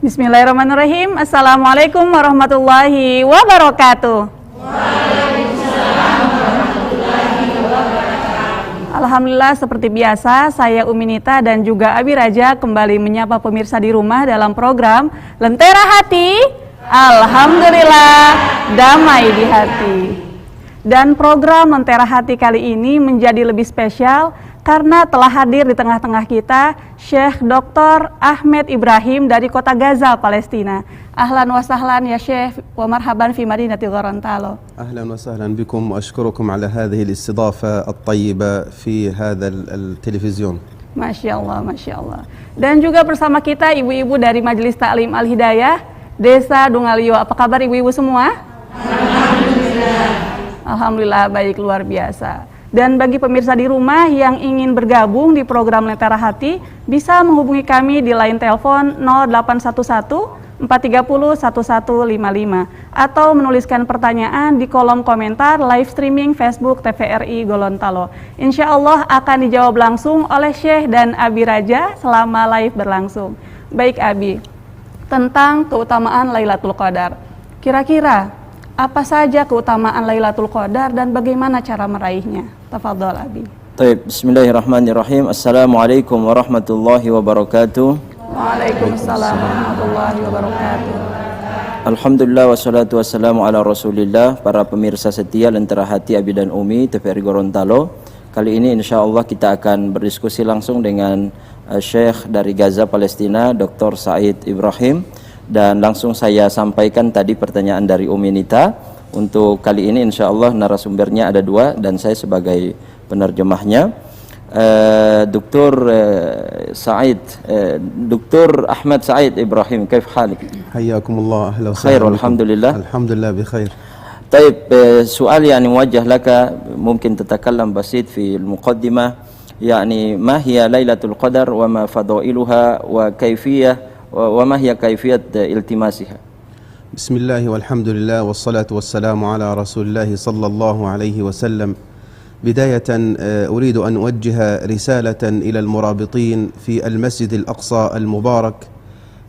Bismillahirrahmanirrahim. Assalamualaikum warahmatullahi wabarakatuh. Alhamdulillah, seperti biasa saya Umi Nita dan juga Abi Raja kembali menyapa pemirsa di rumah dalam program Lentera Hati. Alhamdulillah, damai di hati. Dan program Lentera Hati kali ini menjadi lebih spesial karena telah hadir di tengah-tengah kita Syekh Dr. Ahmed Ibrahim dari kota Gaza, Palestina. Ahlan wa sahlan ya Syekh, wa marhaban fi Madinati Gorontalo. أهلا وسهلا بكم وأشكركم على هذه الاستضافة الطيبة في هذا التلفزيون. Masya Allah, Masya Allah. Dan juga bersama kita ibu-ibu dari Majelis Ta'lim Al-Hidayah, Desa Dungalio. Apa kabar ibu-ibu semua? Alhamdulillah. Alhamdulillah, baik, luar biasa. Dan bagi pemirsa di rumah yang ingin bergabung di program Lentera Hati, bisa menghubungi kami di line telepon 0811 430 1155 atau menuliskan pertanyaan di kolom komentar live streaming Facebook TVRI Gorontalo. Insya Allah akan dijawab langsung oleh Syekh dan Abi Raja selama live berlangsung. Baik Abi, tentang keutamaan Lailatul Qadar. Kira-kira apa saja keutamaan Lailatul Qadar dan bagaimana cara meraihnya? Tafadhol Abi. Baik, bismillahirrahmanirrahim. Assalamualaikum warahmatullahi wabarakatuh. Waalaikumsalam warahmatullahi wabarakatuh. Alhamdulillah wassalatu wassalamu ala rasulillah. Para pemirsa setia Lentera Hati Abi dan Umi TVRI Gorontalo, kali ini insya Allah kita akan berdiskusi langsung dengan Syekh dari Gaza, Palestina, Dr. Said Ibrahim. Dan langsung saya sampaikan tadi pertanyaan dari Umi Nita. Untuk kali ini insya Allah narasumbernya ada dua dan saya sebagai penerjemahnya. Dr. Said, Dr. Ahmed Said Ibrahim, كيف حالك؟ حياكم الله. أهلا وسهلا. خير والحمد لله. الحمد لله بخير. طيب، سؤال يعني موجه لك، ممكن تتكلم بسيط في المقدمة، يعني ما هي ليلة القدر وما فضائلها وكيفية وما هي كيفية التماسها؟ بسم الله والحمد لله والصلاة والسلام على رسول الله صلى الله عليه وسلم. بداية أريد أن أوجه رسالة إلى المرابطين في المسجد الأقصى المبارك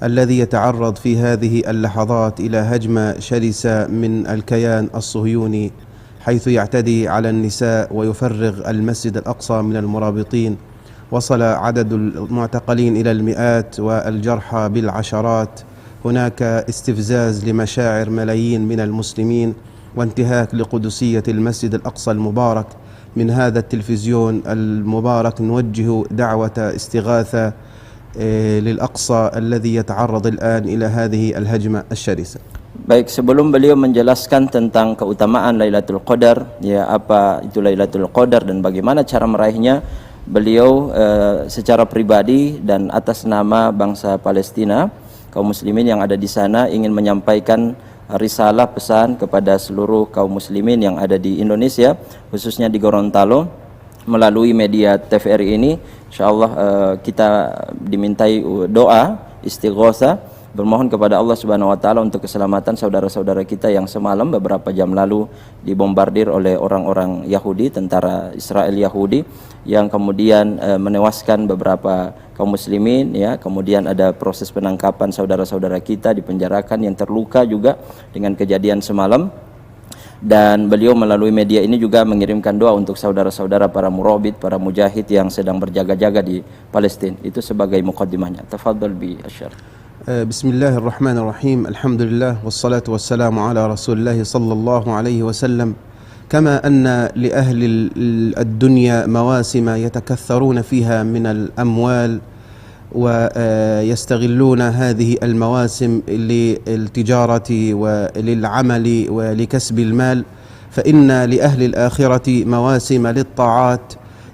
الذي يتعرض في هذه اللحظات إلى هجمة شرسة من الكيان الصهيوني، حيث يعتدي على النساء ويفرغ المسجد الأقصى من المرابطين. وصل عدد المعتقلين إلى المئات والجرحى بالعشرات. هناك استفزاز لمشاعر ملايين من المسلمين وانتهاك لقدسية المسجد الأقصى المبارك. من هذا التلفزيون المبارك نوجه دعوة استغاثة للأقصى الذي يتعرض الآن إلى هذه الهجمة الشرسة. Baik, sebelum beliau menjelaskan tentang keutamaan Lailatul Qadar, ya apa itu Lailatul Qadar dan bagaimana cara meraihnya, beliau secara pribadi dan atas nama bangsa Palestina, kaum muslimin yang ada di sana ingin menyampaikan risalah pesan kepada seluruh kaum muslimin yang ada di Indonesia, khususnya di Gorontalo, melalui media TVRI ini. Insyaallah kita dimintai doa istighosa, bermohon kepada Allah Subhanahu wa taala untuk keselamatan saudara-saudara kita yang semalam beberapa jam lalu dibombardir oleh orang-orang Yahudi, tentara Israel Yahudi, yang kemudian menewaskan beberapa kaum muslimin, ya. Kemudian ada proses penangkapan saudara-saudara kita, dipenjarakan, yang terluka juga dengan kejadian semalam. Dan beliau melalui media ini juga mengirimkan doa untuk saudara-saudara para murabit, para mujahid yang sedang berjaga-jaga di Palestina. Itu sebagai muqaddimahnya. Tafadhal bi asyar. بسم الله الرحمن الرحيم. الحمد لله والصلاة والسلام على رسول الله صلى الله عليه وسلم. كما أن لأهل الدنيا مواسم يتكثرون فيها من الأموال ويستغلون هذه المواسم للتجارة وللعمل ولكسب المال، فإن لأهل الآخرة مواسم للطاعات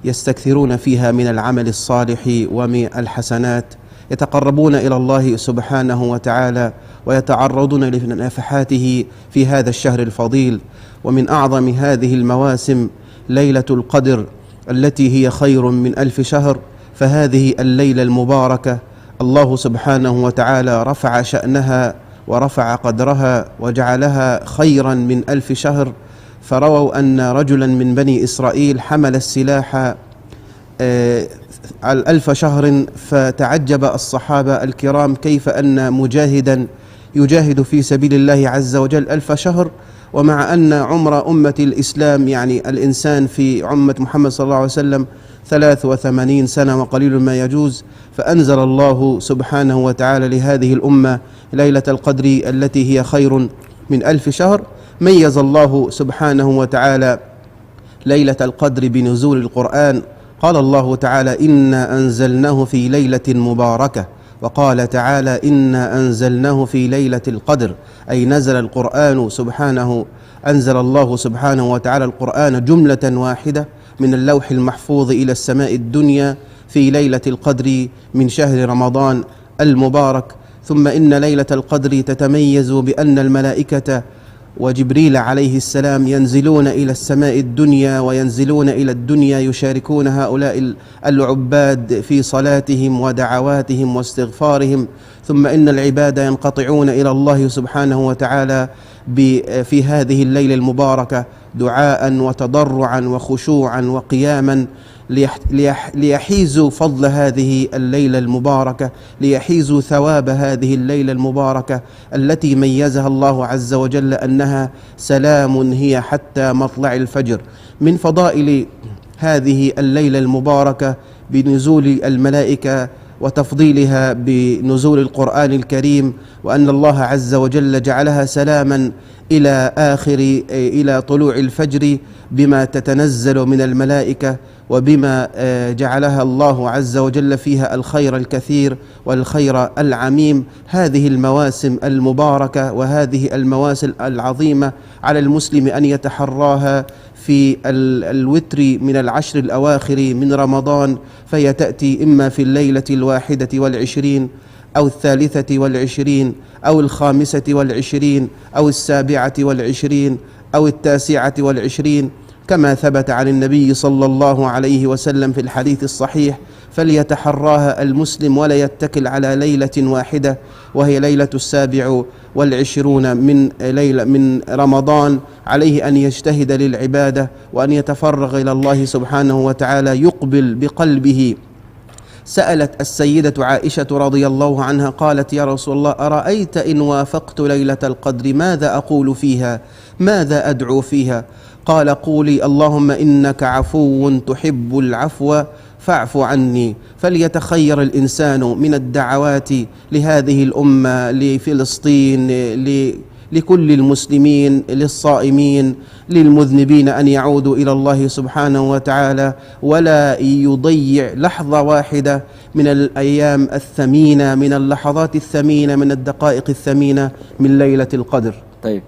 يستكثرون فيها من العمل الصالح ومن الحسنات، يتقربون إلى الله سبحانه وتعالى ويتعرضون لنفحاته في هذا الشهر الفضيل. ومن أعظم هذه المواسم ليلة القدر التي هي خير من 1000 شهر. فهذه الليلة المباركة الله سبحانه وتعالى رفع شأنها ورفع قدرها وجعلها خيرا من 1000 شهر. فرووا أن رجلا من بني إسرائيل حمل السلاح ألف شهر، فتعجب الصحابة الكرام كيف أن مجاهدا يجاهد في سبيل الله عز وجل 1000 شهر، ومع أن عمر أمة الإسلام يعني الإنسان في أمة محمد صلى الله عليه وسلم 83 سنة وقليل ما يجوز. فأنزل الله سبحانه وتعالى لهذه الأمة ليلة القدر التي هي خير من 1000 شهر. ميز الله سبحانه وتعالى ليلة القدر بنزول القرآن. قال الله تعالى: إنا أنزلناه في ليلة مباركة. وقال تعالى: إنا أنزلناه في ليلة القدر، أي نزل القرآن سبحانه، أنزل الله سبحانه وتعالى القرآن جملة واحدة من اللوح المحفوظ إلى السماء الدنيا في ليلة القدر من شهر رمضان المبارك. ثم إن ليلة القدر تتميز بأن الملائكة وجبريل عليه السلام ينزلون إلى السماء الدنيا وينزلون إلى الدنيا يشاركون هؤلاء العباد في صلاتهم ودعواتهم واستغفارهم. ثم إن العباد ينقطعون إلى الله سبحانه وتعالى في هذه الليلة المباركة دعاء وتضرعا وخشوعا وقياما ليحيزوا فضل هذه الليلة المباركة، ليحيزوا ثواب هذه الليلة المباركة التي ميزها الله عز وجل أنها سلام هي حتى مطلع الفجر. من فضائل هذه الليلة المباركة بنزول الملائكة وتفضيلها بنزول القرآن الكريم، وأن الله عز وجل جعلها سلاما إلى طلوع الفجر بما تتنزل من الملائكة، وبما جعلها الله عز وجل فيها الخير الكثير والخير العميم. هذه المواسم المباركة وهذه المواسم العظيمة على المسلم أن يتحراها في الوتر من العشر الأواخر من رمضان، فهي تأتي إما في الليلة 21 أو 23 أو 25 أو 27 أو 29، كما ثبت عن النبي صلى الله عليه وسلم في الحديث الصحيح. فليتحراها المسلم ولا يتكل على ليلة واحدة، وهي ليلة 27 من رمضان. عليه أن يجتهد للعبادة وأن يتفرغ إلى الله سبحانه وتعالى، يقبل بقلبه. سألت السيدة عائشة رضي الله عنها قالت: يا رسول الله، أرأيت إن وافقت ليلة القدر ماذا أقول فيها؟ ماذا أدعو فيها؟ قال: قولي: اللهم إنك عفو تحب العفو فاعف عني. فليتخير الإنسان من الدعوات لهذه الأمة، لفلسطين، لكل المسلمين، للصائمين، للمذنبين، أن يعودوا إلى الله سبحانه وتعالى، ولا يضيع لحظة واحدة من الأيام الثمينة، من اللحظات الثمينة، من الدقائق الثمينة من ليلة القدر. طيب،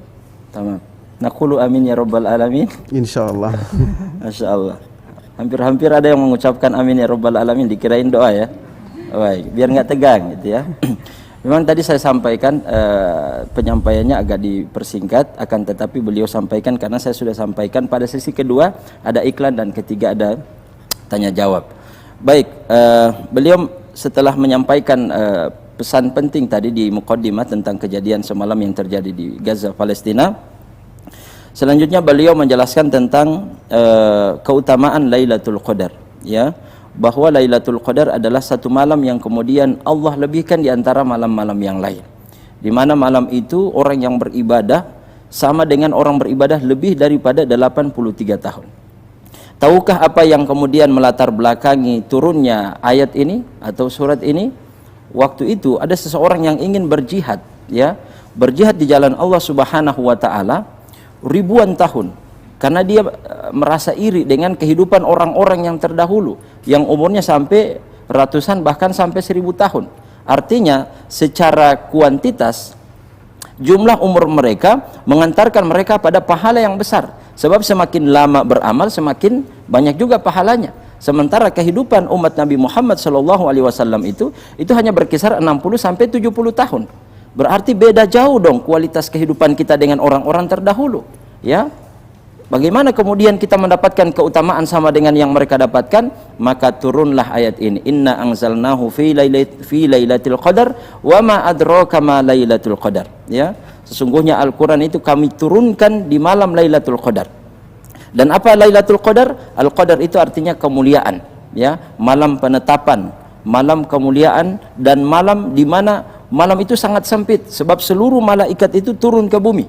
تمام. Naqulu amin ya rabbal alamin. Insyaallah. Masya Allah. Hampir-hampir ada yang mengucapkan amin ya rabbal alamin, dikirain doa ya. Baik, biar nggak tegang gitu ya. Memang tadi saya sampaikan penyampaiannya agak dipersingkat, akan tetapi beliau sampaikan karena saya sudah sampaikan pada sesi kedua ada iklan dan ketiga ada tanya jawab. Baik, beliau setelah menyampaikan pesan penting tadi di muqaddimah tentang kejadian semalam yang terjadi di Gaza, Palestina. Selanjutnya beliau menjelaskan tentang keutamaan Lailatul Qadar, ya, bahwa Lailatul Qadar adalah satu malam yang kemudian Allah lebihkan di antara malam-malam yang lain, di mana malam itu orang yang beribadah sama dengan orang beribadah lebih daripada 83 tahun. Tahukah apa yang kemudian melatar belakangi turunnya ayat ini atau surat ini? Waktu itu ada seseorang yang ingin berjihad, ya, berjihad di jalan Allah Subhanahu wa taala ribuan tahun, karena dia merasa iri dengan kehidupan orang-orang yang terdahulu yang umurnya sampai ratusan bahkan sampai 1000 tahun. Artinya secara kuantitas jumlah umur mereka mengantarkan mereka pada pahala yang besar, sebab semakin lama beramal semakin banyak juga pahalanya. Sementara kehidupan umat Nabi Muhammad SAW itu hanya berkisar 60 sampai 70 tahun. Berarti beda jauh dong kualitas kehidupan kita dengan orang-orang terdahulu, ya. Bagaimana kemudian kita mendapatkan keutamaan sama dengan yang mereka dapatkan? Maka turunlah ayat ini, inna anzalnahu fi lailatul qadar wa ma adraka ma lailatul qadar, ya. Sesungguhnya Al-Qur'an itu kami turunkan di malam Lailatul Qadar. Dan apa Lailatul Qadar? Al-Qadar itu artinya kemuliaan, ya, malam penetapan, malam kemuliaan, dan malam di mana malam itu sangat sempit sebab seluruh malaikat itu turun ke bumi,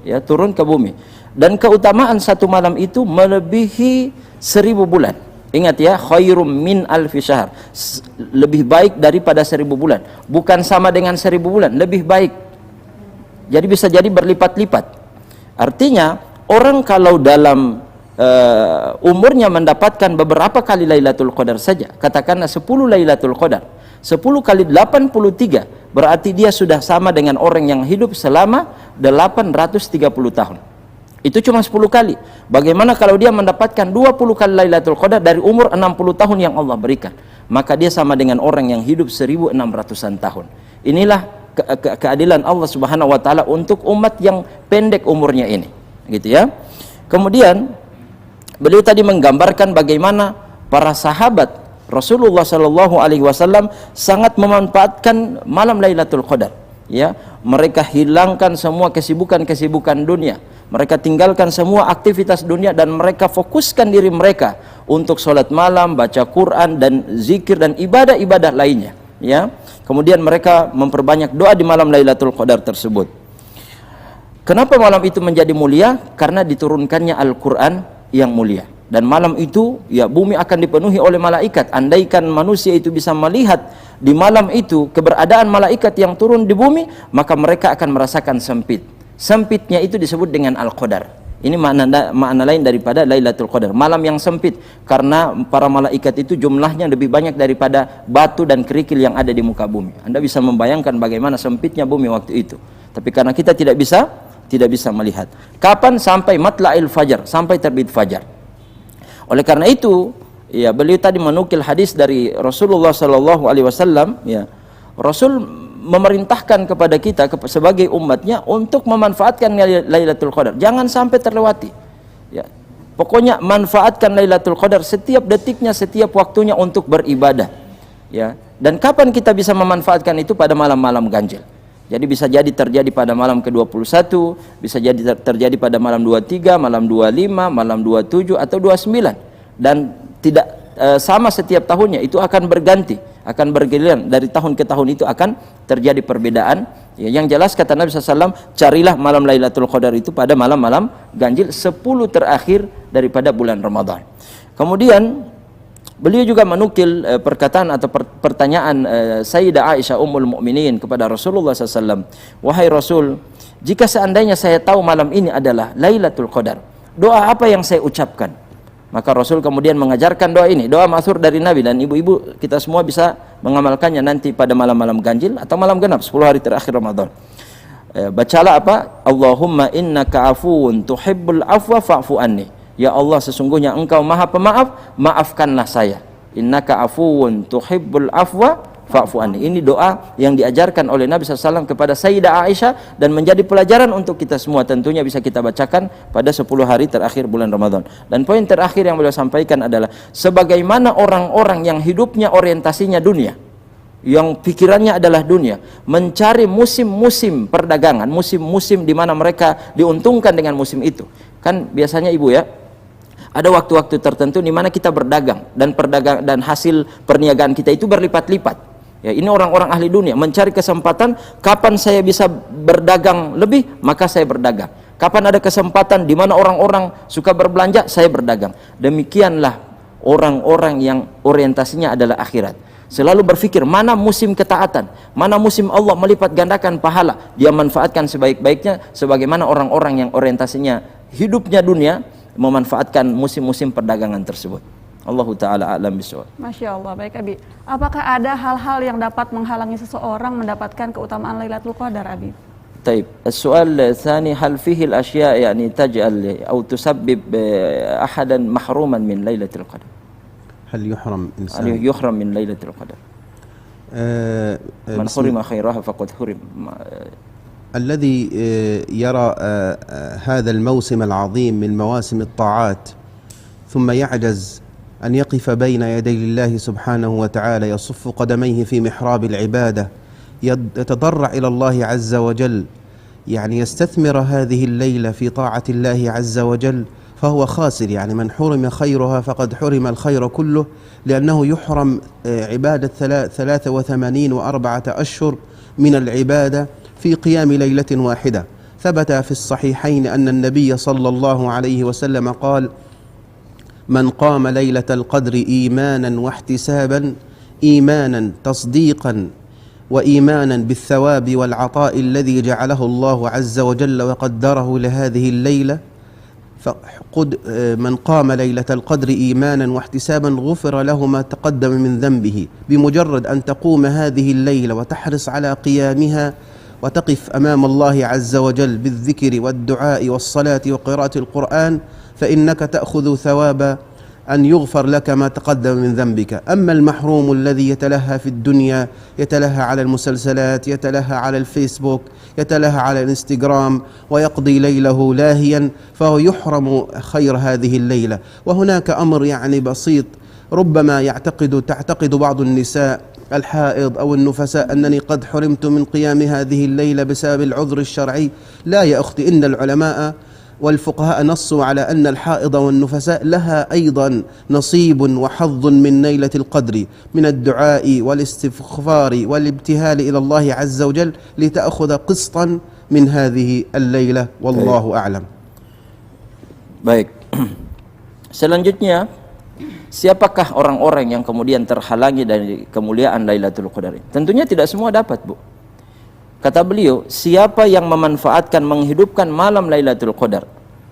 ya, turun ke bumi. Dan keutamaan satu malam itu melebihi 1000 bulan. Ingat ya, khairum min alfi syahr, lebih baik daripada 1000 bulan. Bukan sama dengan 1000 bulan, lebih baik. Jadi bisa jadi berlipat-lipat. Artinya orang kalau dalam umurnya mendapatkan beberapa kali Lailatul Qadar saja, katakanlah 10 Lailatul Qadar, 10 kali 83, berarti dia sudah sama dengan orang yang hidup selama 830 tahun. Itu cuma 10 kali. Bagaimana kalau dia mendapatkan 20 kali Lailatul Qadar dari umur 60 tahun yang Allah berikan? Maka dia sama dengan orang yang hidup 1600-an tahun. Inilah keadilan Allah Subhanahu wa taala untuk umat yang pendek umurnya ini. Gitu ya. Kemudian beliau tadi menggambarkan bagaimana para sahabat Rasulullah Shallallahu Alaihi Wasallam sangat memanfaatkan malam Lailatul Qadar. Ya, mereka hilangkan semua kesibukan-kesibukan dunia, mereka tinggalkan semua aktivitas dunia dan mereka fokuskan diri mereka untuk sholat malam, baca Quran dan zikir dan ibadah-ibadah lainnya. Ya, kemudian mereka memperbanyak doa di malam Lailatul Qadar tersebut. Kenapa malam itu menjadi mulia? Karena diturunkannya Al-Quran yang mulia. Dan malam itu, ya, bumi akan dipenuhi oleh malaikat. Andaikan manusia itu bisa melihat di malam itu keberadaan malaikat yang turun di bumi, maka mereka akan merasakan sempit. Sempitnya itu disebut dengan Al-Qadar. Ini makna lain daripada Lailatul Qadar, malam yang sempit, karena para malaikat itu jumlahnya lebih banyak daripada batu dan kerikil yang ada di muka bumi. Anda bisa membayangkan bagaimana sempitnya bumi waktu itu. Tapi karena kita tidak bisa melihat. Kapan? Sampai matla'il fajar, sampai terbit fajar. Oleh karena itu, ya, beliau tadi menukil hadis dari Rasulullah Sallallahu Alaihi Wasallam. Ya, Rasul memerintahkan kepada kita sebagai umatnya untuk memanfaatkan Lailatul Qadar. Jangan sampai terlewati. Ya, pokoknya manfaatkan Lailatul Qadar setiap detiknya, setiap waktunya untuk beribadah. Ya, dan kapan kita bisa memanfaatkan itu? Pada malam-malam ganjil. Jadi bisa jadi terjadi pada malam ke-21, bisa jadi terjadi pada malam 23, malam 25, malam 27 atau 29. Dan tidak sama setiap tahunnya, itu akan berganti, akan bergiliran, dari tahun ke tahun itu akan terjadi perbedaan. Ya, yang jelas kata Nabi SAW, carilah malam Lailatul Qadar itu pada malam-malam ganjil 10 terakhir daripada bulan Ramadan. Kemudian beliau juga menukil perkataan atau pertanyaan Sayyidah Aisyah Ummul Mukminin kepada Rasulullah SAW. Wahai Rasul, jika seandainya saya tahu malam ini adalah Lailatul Qadar, doa apa yang saya ucapkan? Maka Rasul kemudian mengajarkan doa ini, doa masyhur dari Nabi, dan ibu-ibu kita semua bisa mengamalkannya nanti pada malam-malam ganjil atau malam genap 10 hari terakhir Ramadan. Bacalah apa? Allahumma innaka afuwun tuhibbul afwa fa'fu anni. Ya Allah, sesungguhnya Engkau Maha Pemaaf, maafkanlah saya. Innaka afuwun tuhibbul afwa fa'fu anni. Ini doa yang diajarkan oleh Nabi SAW kepada Sayyidah Aisyah dan menjadi pelajaran untuk kita semua. Tentunya bisa kita bacakan pada 10 hari terakhir bulan Ramadan. Dan poin terakhir yang beliau sampaikan adalah sebagaimana orang-orang yang hidupnya orientasinya dunia, yang pikirannya adalah dunia, mencari musim-musim perdagangan, musim-musim di mana mereka diuntungkan dengan musim itu. Kan biasanya ibu ya, ada waktu-waktu tertentu di mana kita berdagang dan hasil perniagaan kita itu berlipat-lipat. Ya, ini orang-orang ahli dunia mencari kesempatan kapan saya bisa berdagang lebih, maka saya berdagang. Kapan ada kesempatan di mana orang-orang suka berbelanja, saya berdagang. Demikianlah orang-orang yang orientasinya adalah akhirat. Selalu berpikir mana musim ketaatan, mana musim Allah melipat gandakan pahala, dia manfaatkan sebaik-baiknya, sebagaimana orang-orang yang orientasinya hidupnya dunia memanfaatkan musim-musim perdagangan tersebut. Allah Ta'ala a'lam bishawab. Masya Allah, baik Abi. Apakah ada hal-hal yang dapat menghalangi seseorang mendapatkan keutamaan Lailatul Qadar, Abi? طيب السؤال الثاني هل فيه الأشياء يعني تجعل أو تسبب أحدا محروما من ليلة القدر؟ هل يحرم إنسان؟ هل يحرم من ليلة القدر؟ من حرم خيرها فقد حرم. الذي يرى هذا الموسم العظيم من مواسم الطاعات ثم يعجز أن يقف بين يدي الله سبحانه وتعالى يصف قدميه في محراب العبادة يتضرع إلى الله عز وجل، يعني يستثمر هذه الليلة في طاعة الله عز وجل، فهو خاسر، يعني من حرم خيرها فقد حرم الخير كله، لأنه يحرم عبادة 83 و4 أشهر من العبادة في قيام ليلة واحدة. ثبت في الصحيحين أن النبي صلى الله عليه وسلم قال: من قام ليلة القدر إيمانا واحتسابا، إيمانا تصديقا وإيمانا بالثواب والعطاء الذي جعله الله عز وجل وقدره لهذه الليلة، من قام ليلة القدر إيمانا واحتسابا غفر له ما تقدم من ذنبه. بمجرد أن تقوم هذه الليلة وتحرص على قيامها وتقف أمام الله عز وجل بالذكر والدعاء والصلاة وقراءة القرآن، فإنك تأخذ ثواب أن يغفر لك ما تقدم من ذنبك. أما المحروم الذي يتلهى في الدنيا، يتلهى على المسلسلات، يتلهى على الفيسبوك، يتلهى على الانستغرام، ويقضي ليله لاهيا، فهو يحرم خير هذه الليلة. وهناك أمر يعني بسيط، ربما تعتقد بعض النساء الحائض أو النفساء أنني قد حرمت من قيام هذه الليلة بسبب العذر الشرعي. لا يا أختي، إن العلماء والفقهاء نصوا على أن الحائض والنفساء لها أيضا نصيب وحظ من ليلة القدر، من الدعاء والاستغفار والابتهال إلى الله عز وجل لتأخذ قسطا من هذه الليلة، والله أعلم. Baik. Selanjutnya, siapakah orang-orang yang kemudian terhalangi dari kemuliaan Lailatul Qadar? Tentunya tidak semua dapat, Bu. Kata beliau, siapa yang memanfaatkan, menghidupkan malam Lailatul Qadar,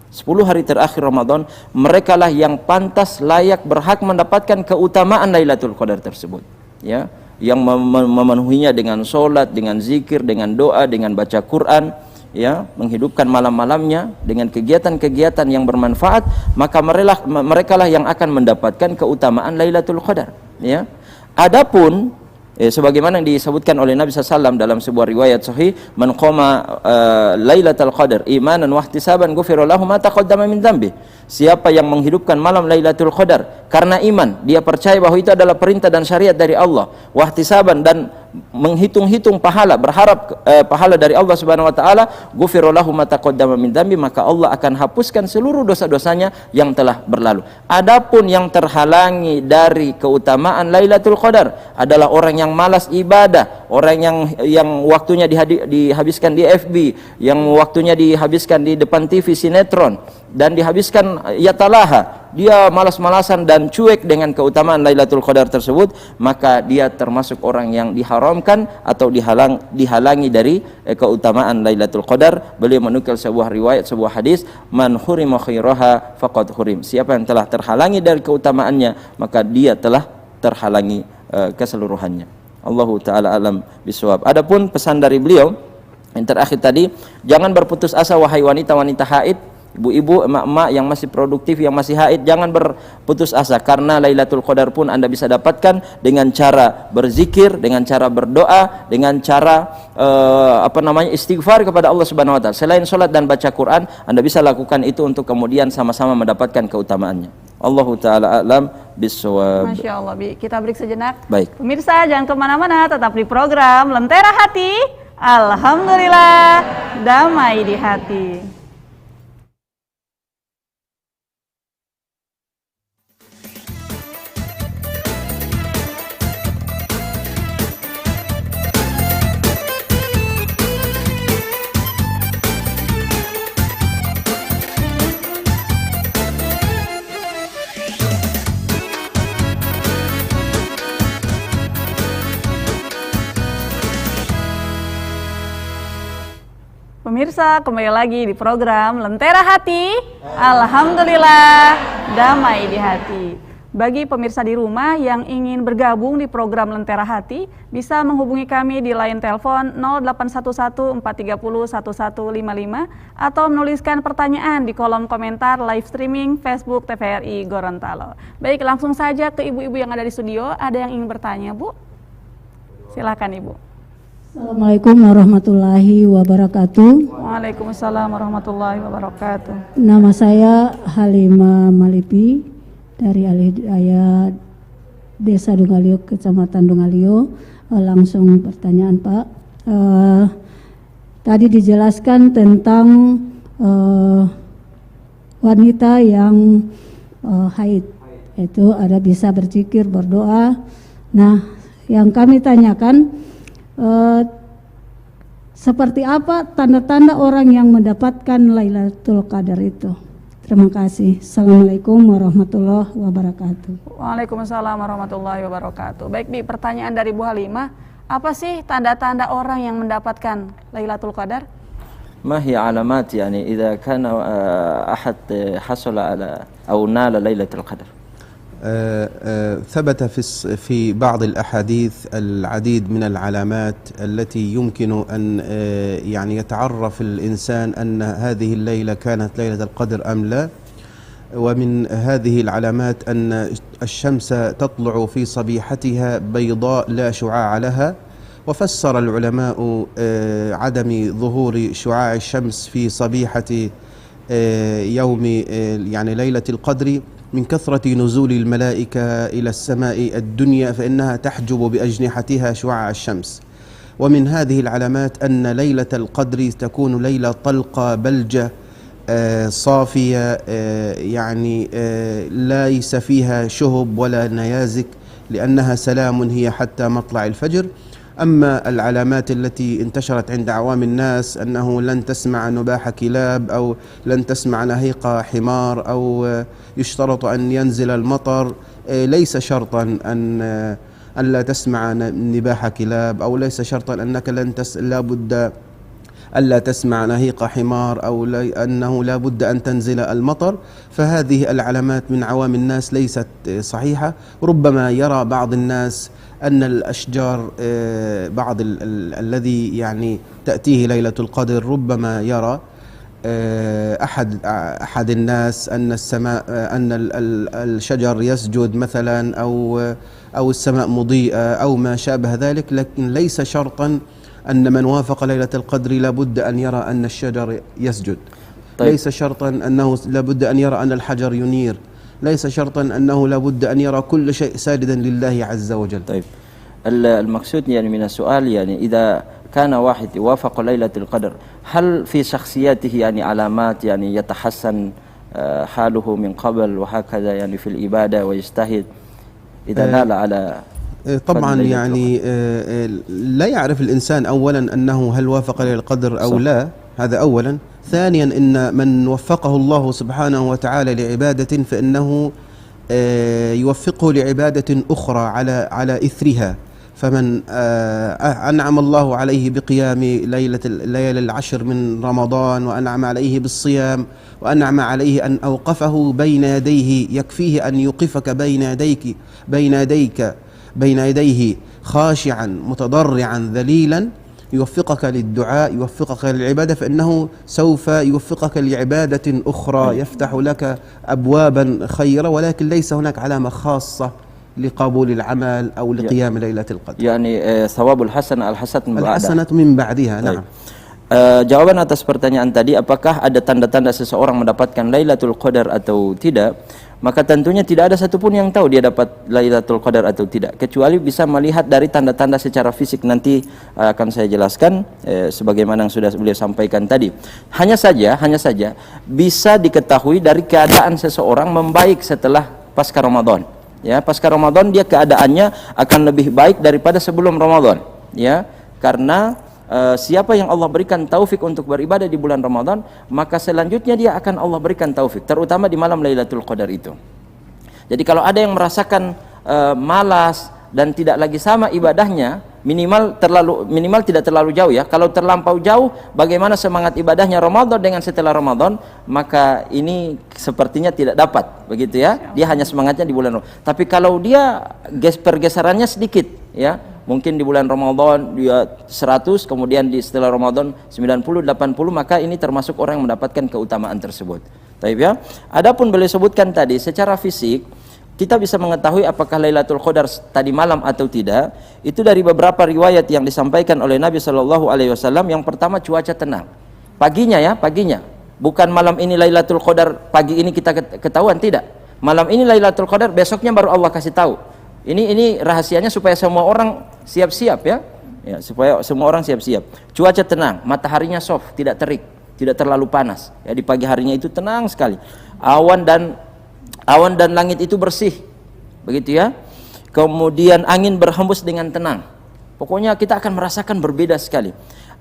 10 hari terakhir Ramadan, merekalah yang pantas, layak, berhak mendapatkan keutamaan Lailatul Qadar tersebut, ya, yang memenuhinya dengan solat, dengan zikir, dengan doa, dengan baca Quran, ya, menghidupkan malam-malamnya dengan kegiatan-kegiatan yang bermanfaat, maka merekalah yang akan mendapatkan keutamaan Lailatul Qadar, ya. Adapun sebagaimana yang disebutkan oleh Nabi SAW dalam sebuah riwayat sahih, man qama Lailatul Qadar imanan wa ihtisaban ghufira lahu ma taqaddama min dhanbi. Siapa yang menghidupkan malam Lailatul Qadar karena iman, dia percaya bahwa itu adalah perintah dan syariat dari Allah, wa ihtisaban, dan menghitung-hitung pahala, berharap pahala dari Allah Subhanahu wa taala, ghufira lahu ma taqaddama min dhanbi, maka Allah akan hapuskan seluruh dosa-dosanya yang telah berlalu. Adapun yang terhalangi dari keutamaan Lailatul Qadar adalah orang yang malas ibadah, orang yang waktunya dihabiskan di FB, yang waktunya dihabiskan di depan TV sinetron, dan dihabiskan yatalaha, dia malas-malasan dan cuek dengan keutamaan Lailatul Qadar tersebut, maka dia termasuk orang yang diharamkan atau dihalangi dari keutamaan Lailatul Qadar. Beliau menukil sebuah riwayat, sebuah hadis, man hurima khairaha faqad hurim. Siapa yang telah terhalangi dari keutamaannya, maka dia telah terhalangi keseluruhannya. Allahu taala alam bisawab. Adapun pesan dari beliau yang terakhir tadi, jangan berputus asa wahai wanita-wanita haid, ibu-ibu, emak-emak yang masih produktif, yang masih haid, jangan berputus asa, karena Lailatul Qadar pun Anda bisa dapatkan dengan cara berzikir, dengan cara berdoa, dengan cara istighfar kepada Allah Subhanahu wa taala. Selain salat dan baca Quran, Anda bisa lakukan itu untuk kemudian sama-sama mendapatkan keutamaannya. Allahu taala a'lam bissawab. Masya Allah, Bi. Kita break sejenak. Baik. Pemirsa jangan kemana-mana, tetap di program Lentera Hati. Alhamdulillah, damai di hati. Pemirsa, kembali lagi di program Lentera Hati. Alhamdulillah, damai di hati. Bagi pemirsa di rumah yang ingin bergabung di program Lentera Hati, bisa menghubungi kami di line telepon 0811 430 1155 atau menuliskan pertanyaan di kolom komentar live streaming Facebook TVRI Gorontalo. Baik, langsung saja ke ibu-ibu yang ada di studio. Ada yang ingin bertanya, Bu? Silakan, Ibu. Assalamualaikum warahmatullahi wabarakatuh. Waalaikumsalam warahmatullahi wabarakatuh. Nama saya Halimah Malipi dari Al-Hidayah Desa Dungalio, Kecamatan Dungalio. Langsung pertanyaan, Pak. Tadi dijelaskan tentang wanita yang haid, itu ada bisa berzikir, berdoa. Nah, yang kami tanyakan, seperti apa tanda-tanda orang yang mendapatkan Lailatul Qadar itu? Terima kasih. Assalamualaikum warahmatullahi wabarakatuh. Waalaikumsalam warahmatullahi wabarakatuh. Baik, Bi, pertanyaan dari Bu Halimah, apa sih tanda-tanda orang yang mendapatkan Lailatul Qadar? ما هي علامات يعني إذا كان أحد حصل على أو نال ليلة القدر؟ ثبت في بعض الأحاديث العديد من العلامات التي يمكن أن يعني يتعرف الإنسان أن هذه الليلة كانت ليلة القدر أم لا. ومن هذه العلامات أن الشمس تطلع في صبيحتها بيضاء لا شعاع لها. وفسر العلماء عدم ظهور شعاع الشمس في صبيحة يوم يعني ليلة القدر من كثرة نزول الملائكة إلى السماء الدنيا، فإنها تحجب بأجنحتها شعاع الشمس. ومن هذه العلامات أن ليلة القدر تكون ليلة طلقة بلجة صافية، يعني ليس فيها شهب ولا نيازك، لأنها سلام هي حتى مطلع الفجر. أما العلامات التي انتشرت عند عوام الناس أنه لن تسمع نباح كلاب أو لن تسمع نهيق حمار أو يشترط أن ينزل المطر، ليس شرطا أن لا تسمع نباح كلاب، أو ليس شرطا أنك لابد ألا تسمع نهيق حمار، أو أنه لا بد أن تنزل المطر. فهذه العلامات من عوام الناس ليست صحيحة. ربما يرى بعض الناس أن الأشجار بعض الذي يعني تأتيه ليلة القدر، ربما يرى أحد الناس أن السماء أن الشجر يسجد مثلا أو السماء مضيئة أو ما شابه ذلك، لكن ليس شرطا أن من وافق ليلة القدر لابد أن يرى أن الشجر يسجد. طيب. ليس شرطا أنه لابد أن يرى أن الحجر ينير. ليس شرطا أنه لابد أن يرى كل شيء ساجدا لله عز وجل. طيب، المقصود يعني من السؤال يعني إذا كان واحد يوافق ليلة القدر، هل في شخصيته يعني علامات يعني يتحسن حاله من قبل وهكذا يعني في الإبادة ويجتهد إذا نال على طبعا يعني لا يعرف الإنسان أولا أنه هل وافق ليلة القدر أو لا، هذا أولا. ثانيا إن من وفقه الله سبحانه وتعالى لعبادة فإنه يوفقه لعبادة أخرى على إثرها. فمن أنعم الله عليه بقيام ليلة العشر من رمضان، وأنعم عليه بالصيام، وأنعم عليه أن أوقفه بين يديه، يكفيه أن يوقفك بين يديه خاشعا متضرعا ذليلا، يوفقك للدعاء، يوفقك للعبادة، فإنه سوف يوفقك لعبادة أخرى، يفتح لك أبوابا خيرة، ولكن ليس هناك علامة خاصة لقبول العمل أو لقيام ليلة القدر. يعني ثواب الحسنة من بعدها. نعم. Jawaban atas pertanyaan tadi, apakah ada tanda-tanda seseorang mendapatkan Lailatul Qadar atau tidak? Maka tentunya tidak ada satupun yang tahu dia dapat Lailatul Qadar atau tidak, kecuali bisa melihat dari tanda-tanda secara fisik. Nanti akan saya jelaskan sebagaimana yang sudah beliau sampaikan tadi. Hanya saja bisa diketahui dari keadaan seseorang membaik setelah pasca Ramadan. Ya, pasca Ramadan dia keadaannya akan lebih baik daripada sebelum Ramadan. Ya, karena siapa yang Allah berikan taufik untuk beribadah di bulan Ramadan, maka selanjutnya dia akan Allah berikan taufik, terutama di malam Lailatul Qadar itu. Jadi kalau ada yang merasakan malas dan tidak lagi sama ibadahnya, minimal tidak terlalu jauh ya. Kalau terlampau jauh, bagaimana semangat ibadahnya Ramadan dengan setelah Ramadan, maka ini sepertinya tidak dapat, begitu ya. Dia hanya semangatnya di bulan Ramadan. Tapi kalau dia pergeserannya sedikit ya, mungkin di bulan Ramadan dia 100, kemudian di setelah Ramadan 90, 80, maka ini termasuk orang yang mendapatkan keutamaan tersebut. Taib ya. Adapun beliau sebutkan tadi secara fisik kita bisa mengetahui apakah Lailatul Qadar tadi malam atau tidak, itu dari beberapa riwayat yang disampaikan oleh Nabi Shallallahu Alaihi Wasallam. Yang pertama, cuaca tenang paginya ya, paginya, bukan malam ini Lailatul Qadar, pagi ini kita ketahuan, tidak. Malam ini Lailatul Qadar, besoknya baru Allah kasih tahu. Ini rahasianya supaya semua orang siap-siap ya, supaya semua orang siap-siap. Cuaca tenang, mataharinya soft, tidak terik, tidak terlalu panas. Ya, di pagi harinya itu tenang sekali. Awan dan langit itu bersih. Begitu ya. Kemudian angin berhembus dengan tenang. Pokoknya kita akan merasakan berbeda sekali.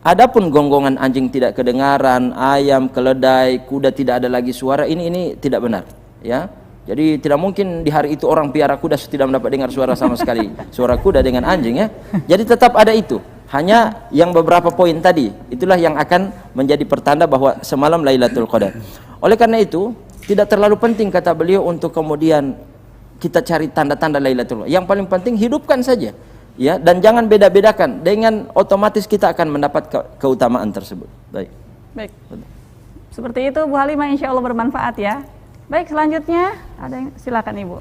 Adapun gonggongan anjing tidak kedengaran, ayam, keledai, kuda tidak ada lagi suara, ini tidak benar, ya. Jadi tidak mungkin di hari itu orang piara kuda tidak mendapat dengar suara sama sekali, suara kuda dengan anjing, ya. Jadi tetap ada itu. Hanya yang beberapa poin tadi, itulah yang akan menjadi pertanda bahwa semalam Lailatul Qadar. Oleh karena itu, tidak terlalu penting kata beliau untuk kemudian kita cari tanda-tanda Lailatul Qadar. Yang paling penting hidupkan saja, ya, dan jangan beda-bedakan, dengan otomatis kita akan mendapat keutamaan tersebut. Baik. Seperti itu Bu Halimah, insya Allah bermanfaat ya. Baik, selanjutnya ada yang silakan Ibu.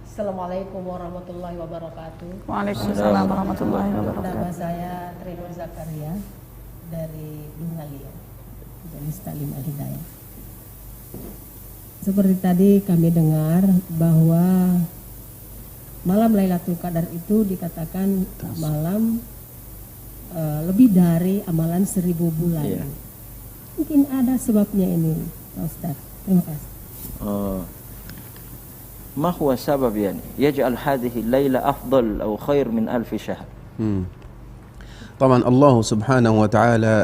Assalamualaikum warahmatullahi wabarakatuh. Waalaikumsalam warahmatullahi wabarakatuh. Nama saya Trinur Zakaria dari Dungalia, dari Stalim Al-Hidayah. Seperti tadi kami dengar bahwa malam Lailatul Qadar itu dikatakan malam lebih dari amalan 1000 bulan. Yeah. Mungkin ada sebabnya ini, Pak Ustaz. Terima kasih. ما هو السبب يعني يجعل هذه الليلة أفضل أو خير من 1000 شهر؟ طبعا الله سبحانه وتعالى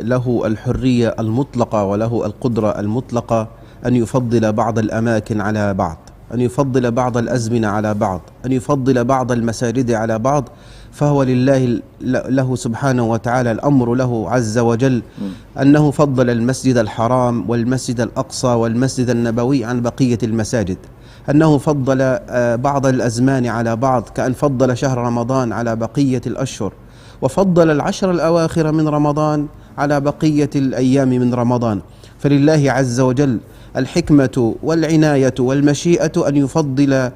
له الحرية المطلقة وله القدرة المطلقة أن يفضل بعض الأماكن على بعض، أن يفضل بعض الأزمنة على بعض، أن يفضل بعض المساجد على بعض. فهو لله له سبحانه وتعالى الأمر له عز وجل أنه فضل المسجد الحرام والمسجد الأقصى والمسجد النبوي عن بقية المساجد، أنه فضل بعض الأزمان على بعض، كأن فضل شهر رمضان على بقية الأشهر، وفضل العشر الأواخر من رمضان على بقية الأيام من رمضان. فلله عز وجل الحكمة والعناية والمشيئة أن يفضل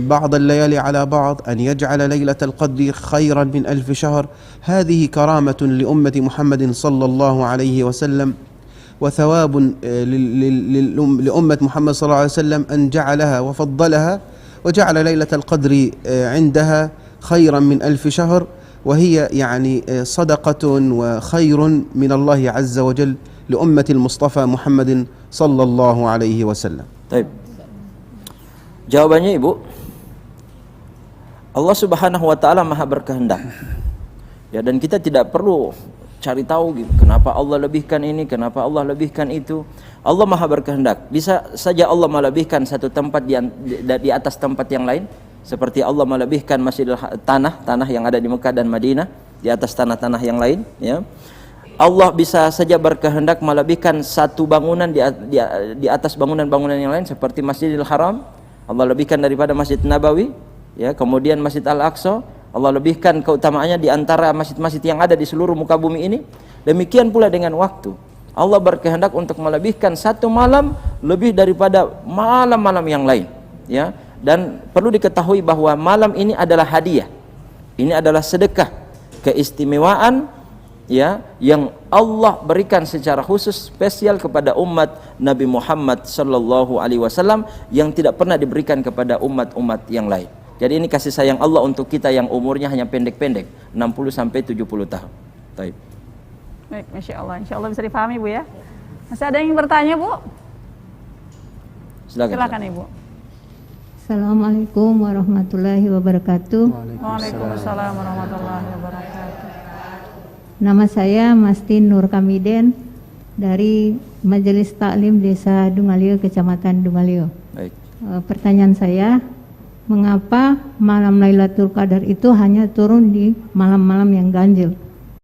بعض الليالي على بعض، أن يجعل ليلة القدر خيرا من 1000 شهر. هذه كرامة لأمة محمد صلى الله عليه وسلم، وثواب لأمة محمد صلى الله عليه وسلم أن جعلها وفضلها وجعل ليلة القدر عندها خيرا من 1000 شهر، وهي يعني صدقة وخير من الله عز وجل لأمة المصطفى محمد صلى الله عليه وسلم. طيب. Jawabannya Ibu, Allah Subhanahu wa taala Maha berkehendak. Ya, dan kita tidak perlu cari tahu gitu, kenapa Allah lebihkan ini, kenapa Allah lebihkan itu. Allah Maha berkehendak. Bisa saja Allah melebihkan satu tempat di atas tempat yang lain, seperti Allah melebihkan tanah yang ada di Mekah dan Madinah di atas tanah-tanah yang lain, ya. Allah bisa saja berkehendak melebihkan satu bangunan di atas bangunan-bangunan yang lain, seperti Masjidil Haram Allah lebihkan daripada Masjid Nabawi, ya. Kemudian Masjid Al-Aqsa Allah lebihkan keutamaannya di antara masjid-masjid yang ada di seluruh muka bumi ini. Demikian pula dengan waktu. Allah berkehendak untuk melebihkan satu malam lebih daripada malam-malam yang lain, ya. Dan perlu diketahui bahwa malam ini adalah hadiah. Ini adalah sedekah, keistimewaan, ya, yang Allah berikan secara khusus spesial kepada umat Nabi Muhammad sallallahu alaihi wasallam yang tidak pernah diberikan kepada umat-umat yang lain. Jadi ini kasih sayang Allah untuk kita yang umurnya hanya pendek-pendek, 60 sampai 70 tahun. Baik. Baik, Masya Allah. Insya Allah bisa dipahami Bu ya. Masih ada yang bertanya Bu? Silakan Ibu. Assalamualaikum warahmatullahi wabarakatuh. Waalaikumsalam warahmatullahi wabarakatuh. Nama saya Mastin Nur Kamiden dari Majelis Taklim Desa Dungalio, Kecamatan Dungalio. Baik. Pertanyaan saya, mengapa malam Lailatul Qadar itu hanya turun di malam-malam yang ganjil?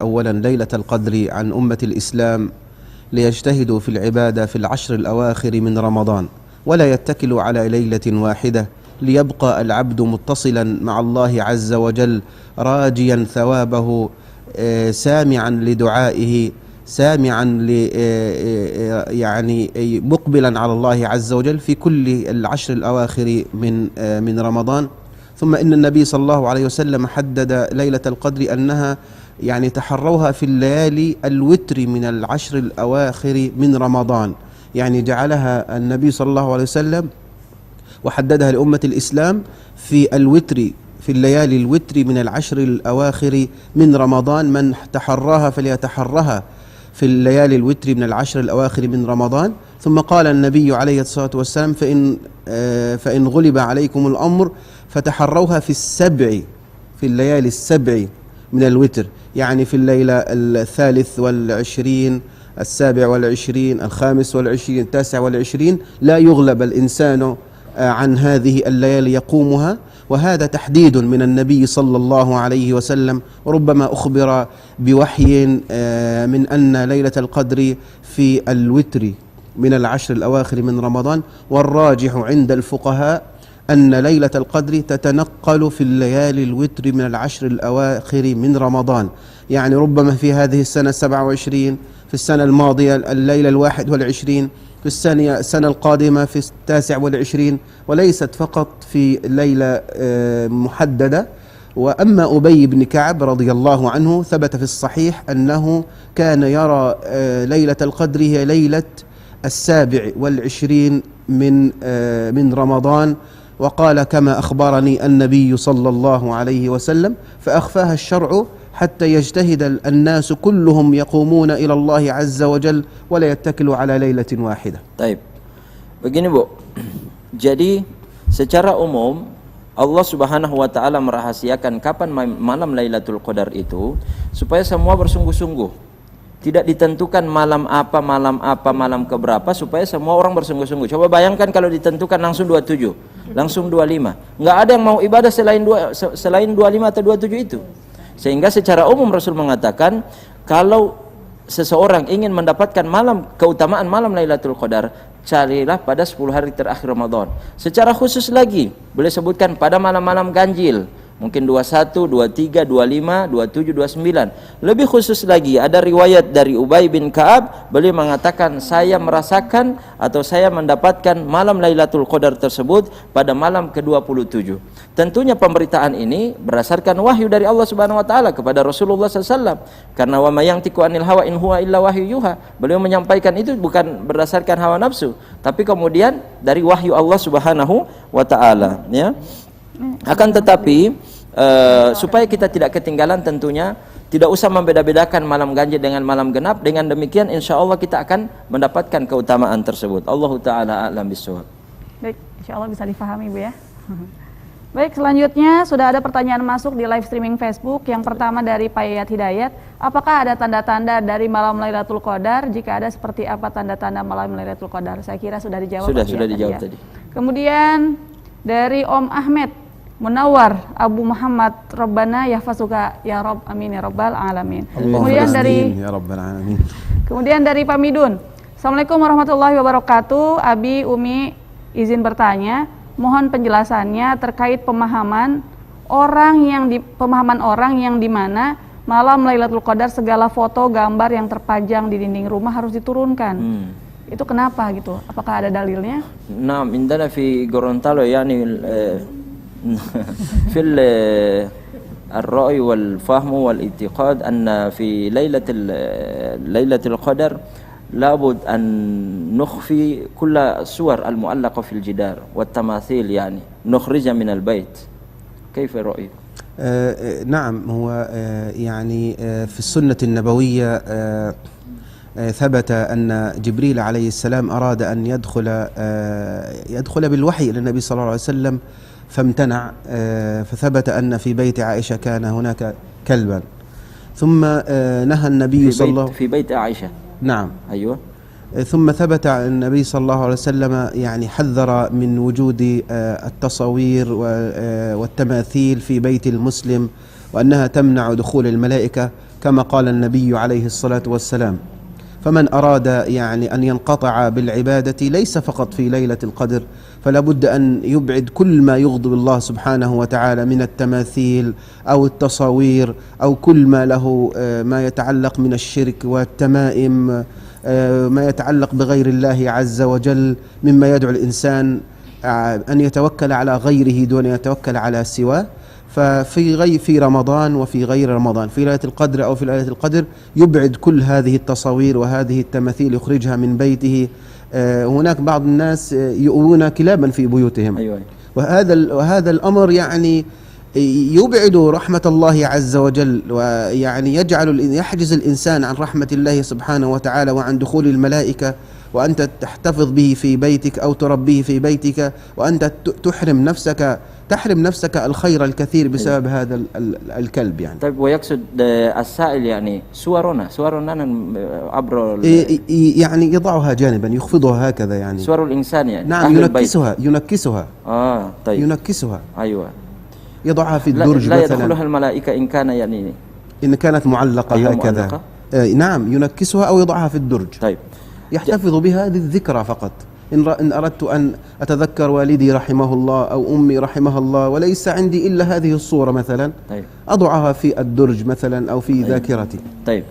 أولا ليلة القدر عن أمة الإسلام ليجتهدوا في العبادة في العشر الأواخر من رمضان، ولا يتكلوا على ليلة واحدة، ليبقى العبد متصلا مع الله عز وجل راجيا ثوابه، سامعا لدعائه، سامعا يعني مقبلا على الله عز وجل في كل العشر الأواخر من رمضان. ثم إن النبي صلى الله عليه وسلم حدد ليلة القدر أنها يعني تحروها في الليالي الوتر من العشر الأواخر من رمضان، يعني جعلها النبي صلى الله عليه وسلم وحددها لأمة الإسلام في الوتر في الليالي الوتر من العشر الأواخر من رمضان. من تحرها فليتحرها في الليالي الوتر من العشر الأواخر من رمضان. ثم قال النبي عليه الصلاة والسلام فإن غلب عليكم الأمر فتحروها في الليالي السبع من الوتر، يعني في الليلة 23 27 25 29 لا يغلب الإنسان عن هذه الليالي يقومها. وهذا تحديد من النبي صلى الله عليه وسلم، ربما أخبر بوحي من أن ليلة القدر في الوتر من العشر الأواخر من رمضان. والراجح عند الفقهاء أن ليلة القدر تتنقل في الليالي الوتر من العشر الأواخر من رمضان، يعني ربما في هذه السنة 27، في السنة الماضية الليلة 21، في السنة القادمة في 29، وليست فقط في ليلة محددة. وأما أبي بن كعب رضي الله عنه ثبت في الصحيح أنه كان يرى ليلة القدر هي ليلة 27 من رمضان، وقال كما أخبرني النبي صلى الله عليه وسلم، فأخفاها الشرع حتى يجتهد الناس كلهم يقومون إلى الله عز وجل ولا يتكلوا على ليلة واحدة. Taib. Begini Bu, jadi secara umum Allah Subhanahu wa taala merahasiakan kapan malam Lailatul Qadar itu supaya semua bersungguh-sungguh. Tidak ditentukan malam apa, malam keberapa, supaya semua orang bersungguh-sungguh. Coba bayangkan kalau ditentukan langsung 27, langsung 25. Nggak ada yang mau ibadah selain 25 atau 27 itu. Sehingga secara umum Rasul mengatakan kalau seseorang ingin mendapatkan keutamaan malam Lailatul Qadar, carilah pada 10 hari terakhir Ramadan. Secara khusus lagi boleh sebutkan pada malam-malam ganjil, mungkin 21, 23, 25, 27, 29. Lebih khusus lagi ada riwayat dari Ubay bin Ka'ab, beliau mengatakan saya merasakan atau saya mendapatkan malam Lailatul Qadar tersebut pada malam ke-27. Tentunya pemberitaan ini berdasarkan wahyu dari Allah Subhanahu wa taala kepada Rasulullah SAW. Karena wa may yantiqu anil hawa in huwa illa wahyu yuha. Beliau menyampaikan itu bukan berdasarkan hawa nafsu, tapi kemudian dari wahyu Allah Subhanahu wa taala, ya. Akan tetapi supaya kita tidak ketinggalan, tentunya tidak usah membeda-bedakan malam ganjil dengan malam genap. Dengan demikian insya Allah kita akan mendapatkan keutamaan tersebut. Allahu ta'ala a'lam bishawab. Baik, insya Allah bisa difahami Bu ya. Baik, selanjutnya sudah ada pertanyaan masuk di live streaming Facebook. Yang pertama dari Pak Yayat Hidayat, apakah ada tanda-tanda dari malam Lailatul Qadar? Jika ada, seperti apa tanda-tanda malam Lailatul Qadar? Saya kira sudah dijawab. Sudah dijawab tadi. Kemudian dari Om Ahmed Munawar Abu Muhammad, Rabbana yahfazuka ya Rabb, amin ya Rabbal alamin. Kemudian dari Pak Midun, Assalamualaikum warahmatullahi wabarakatuh. Abi Umi izin bertanya, mohon penjelasannya terkait pemahaman orang yang di mana malam Lailatul Qadar segala foto gambar yang terpajang di dinding rumah harus diturunkan. Itu kenapa gitu? Apakah ada dalilnya? Nah, indana fi Gorontalo yani في الرأي والفهم والاعتقاد أن في ليلة القدر لابد أن نخفي كل الصور المعلقة في الجدار والتماثيل، يعني نخرجها من البيت. كيف رأيك؟ نعم، هو يعني في السنة النبوية ثبت أن جبريل عليه السلام أراد أن يدخل بالوحي إلى النبي صلى الله عليه وسلم فامتنع، فثبت أن في بيت عائشة كان هناك كلبا، ثم نهى النبي صلى الله في بيت عائشة. نعم، أيوة. ثم ثبت النبي صلى الله عليه وسلم يعني حذر من وجود التصاوير والتماثيل في بيت المسلم، وأنها تمنع دخول الملائكة كما قال النبي عليه الصلاة والسلام. فمن أراد يعني أن ينقطع بالعبادة ليس فقط في ليلة القدر، فلا بد أن يبعد كل ما يغضب الله سبحانه وتعالى من التماثيل أو التصاوير أو كل ما له ما يتعلق من الشرك والتمائم، ما يتعلق بغير الله عز وجل، مما يدعو الإنسان أن يتوكل على غيره دون أن يتوكل على سواه. في رمضان وفي غير رمضان، في ليلة القدر أو في ليلة القدر، يبعد كل هذه التصاوير وهذه التماثيل، يخرجها من بيته. هناك بعض الناس يؤوون كلابا في بيوتهم. أيوة. وهذا الأمر يعني يبعد رحمة الله عز وجل، ويعني يحجز الإنسان عن رحمة الله سبحانه وتعالى وعن دخول الملائكة، وأنت تحتفظ به في بيتك أو تربيه في بيتك، وأنت تحرم نفسك الخير الكثير بسبب هذا الكلب يعني. طيب ويقصد السائل يعني صورنا عبر يعني يضعها جانبا، يخفضها هكذا يعني. صور الإنسان يعني. نعم، ينكسها. طيب. ينكسها. أيوة. يضعها في الدرج لا مثلا. يدخلها الملائكة إن كان يعني إن كانت معلقة هكذا. معلقة. نعم، ينكسها أو يضعها في الدرج. طيب. يحتفظ بها للذكرى فقط. إن أردت أن أتذكر والدي رحمه الله أو أمي رحمها الله وليس عندي إلا هذه الصورة مثلا، طيب. أضعها في الدرج مثلا أو في ذاكرتي. طيب.